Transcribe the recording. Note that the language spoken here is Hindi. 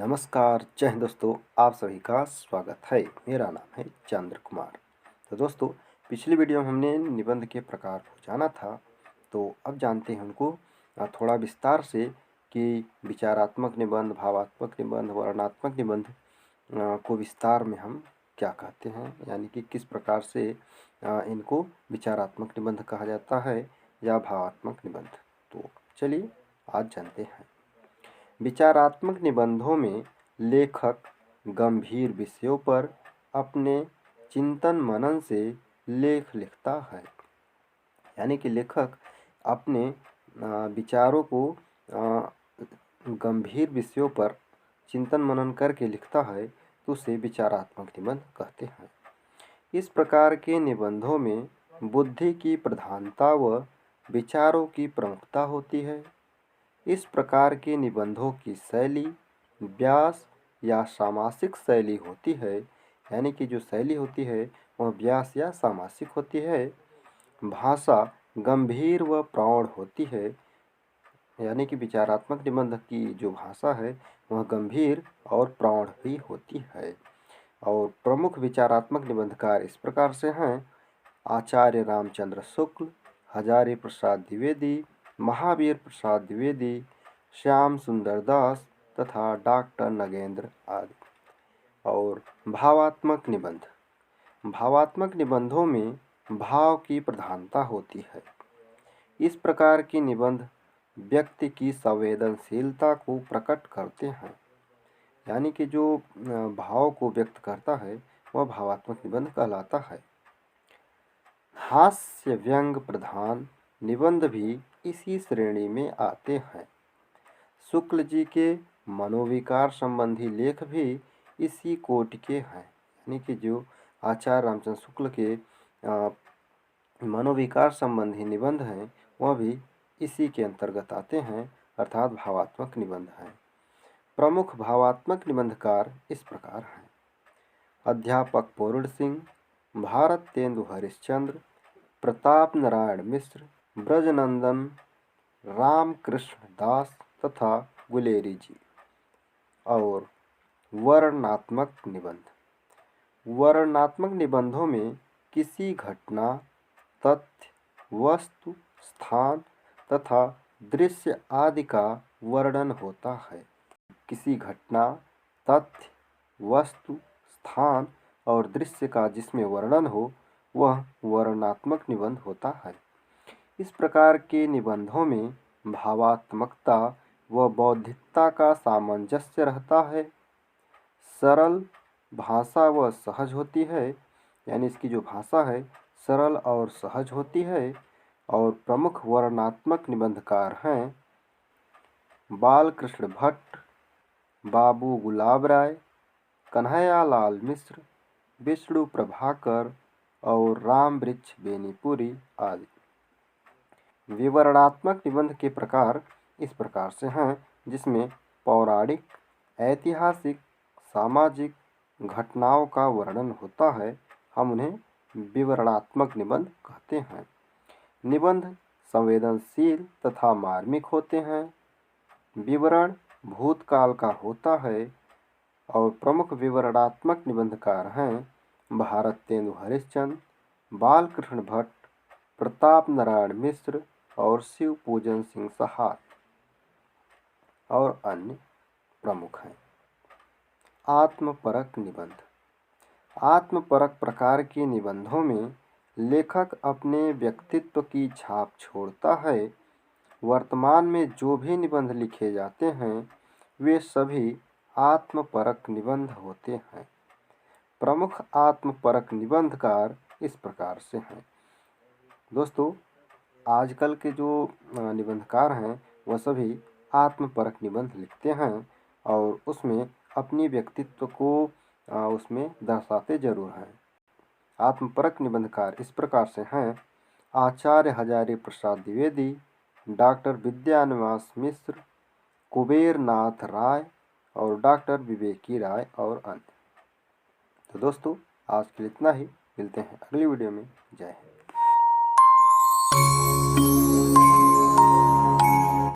नमस्कार, जय हिंद दोस्तों। आप सभी का स्वागत है। मेरा नाम है चंद्र कुमार। तो दोस्तों, पिछली वीडियो में हमने निबंध के प्रकार को जाना था, तो अब जानते हैं उनको थोड़ा विस्तार से कि विचारात्मक निबंध, भावात्मक निबंध, वर्णनात्मक निबंध को विस्तार में हम क्या कहते हैं, यानी कि किस प्रकार से इनको विचारात्मक निबंध कहा जाता है या भावात्मक निबंध। तो चलिए आज जानते हैं। विचारात्मक निबंधों में लेखक गंभीर विषयों पर अपने चिंतन मनन से लेख लिखता है, यानी कि लेखक अपने विचारों को गंभीर विषयों पर चिंतन मनन करके लिखता है, तो उसे विचारात्मक निबंध कहते हैं। इस प्रकार के निबंधों में बुद्धि की प्रधानता व विचारों की प्रमुखता होती है। इस प्रकार के निबंधों की शैली व्यास या सामासिक शैली होती है, यानी कि जो शैली होती है वह व्यास या सामासिक होती है। भाषा गंभीर व प्रौढ़ होती है, यानी कि विचारात्मक निबंध की जो भाषा है वह गंभीर और प्रौढ़ भी होती है। और प्रमुख विचारात्मक निबंधकार इस प्रकार से हैं: आचार्य रामचंद्र शुक्ल, हजारी प्रसाद द्विवेदी, महावीर प्रसाद द्विवेदी, श्याम सुंदर दास तथा डॉक्टर नगेंद्र आदि। और भावात्मक निबंध, भावात्मक निबंधों में भाव की प्रधानता होती है। इस प्रकार के निबंध व्यक्ति की संवेदनशीलता को प्रकट करते हैं, यानी कि जो भाव को व्यक्त करता है वह भावात्मक निबंध कहलाता है। हास्य व्यंग प्रधान निबंध भी इसी श्रेणी में आते हैं। शुक्ल जी के मनोविकार संबंधी लेख भी इसी कोटि के हैं, यानी कि जो आचार्य रामचंद्र शुक्ल के मनोविकार संबंधी निबंध हैं वह भी इसी के अंतर्गत आते हैं, अर्थात भावात्मक निबंध हैं। प्रमुख भावात्मक निबंधकार इस प्रकार हैं: अध्यापक पूर्ण सिंह, भारत तेंदु हरिश्चंद्र, प्रताप नारायण मिश्र, ब्रजनंदन रामकृष्ण दास तथा गुलेरी जी। और वर्णनात्मक निबंध, वर्णनात्मक निबंधों में किसी घटना, तथ्य, वस्तु, स्थान तथा दृश्य आदि का वर्णन होता है। किसी घटना, तथ्य, वस्तु, स्थान और दृश्य का जिसमें वर्णन हो वह वर्णनात्मक निबंध होता है। इस प्रकार के निबंधों में भावात्मकता व बौद्धिकता का सामंजस्य रहता है। सरल भाषा व सहज होती है, यानी इसकी जो भाषा है सरल और सहज होती है। और प्रमुख वर्णनात्मक निबंधकार हैं बालकृष्ण भट्ट, बाबू गुलाब राय, कन्हैयालाल मिश्र, विष्णु प्रभाकर और राम वृक्ष बेनीपुरी आदि। विवरणात्मक निबंध के प्रकार इस प्रकार से हैं, जिसमें पौराणिक, ऐतिहासिक, सामाजिक घटनाओं का वर्णन होता है, हम उन्हें विवरणात्मक निबंध कहते हैं। निबंध संवेदनशील तथा मार्मिक होते हैं। विवरण भूतकाल का होता है। और प्रमुख विवरणात्मक निबंधकार हैं भारत तेंदु हरिश्चंद्र, बालकृष्ण भट्ट, प्रताप नारायण मिश्र और शिव पूजन सिंह सहाय और अन्य प्रमुख हैं। आत्मपरक निबंध, आत्मपरक प्रकार के निबंधों में लेखक अपने व्यक्तित्व की छाप छोड़ता है। वर्तमान में जो भी निबंध लिखे जाते हैं वे सभी आत्मपरक निबंध होते हैं। प्रमुख आत्मपरक निबंधकार इस प्रकार से हैं। दोस्तों, आजकल के जो निबंधकार हैं वह सभी आत्मपरक निबंध लिखते हैं और उसमें अपनी व्यक्तित्व को उसमें दर्शाते जरूर हैं। आत्मपरक निबंधकार इस प्रकार से हैं: आचार्य हजारी प्रसाद द्विवेदी, डॉक्टर विद्यानिवास मिश्र, कुबेर नाथ राय और डॉक्टर विवेकी राय और अन्य। तो दोस्तों, आज के लिए इतना ही। मिलते हैं अगली वीडियो में। जय हिंद।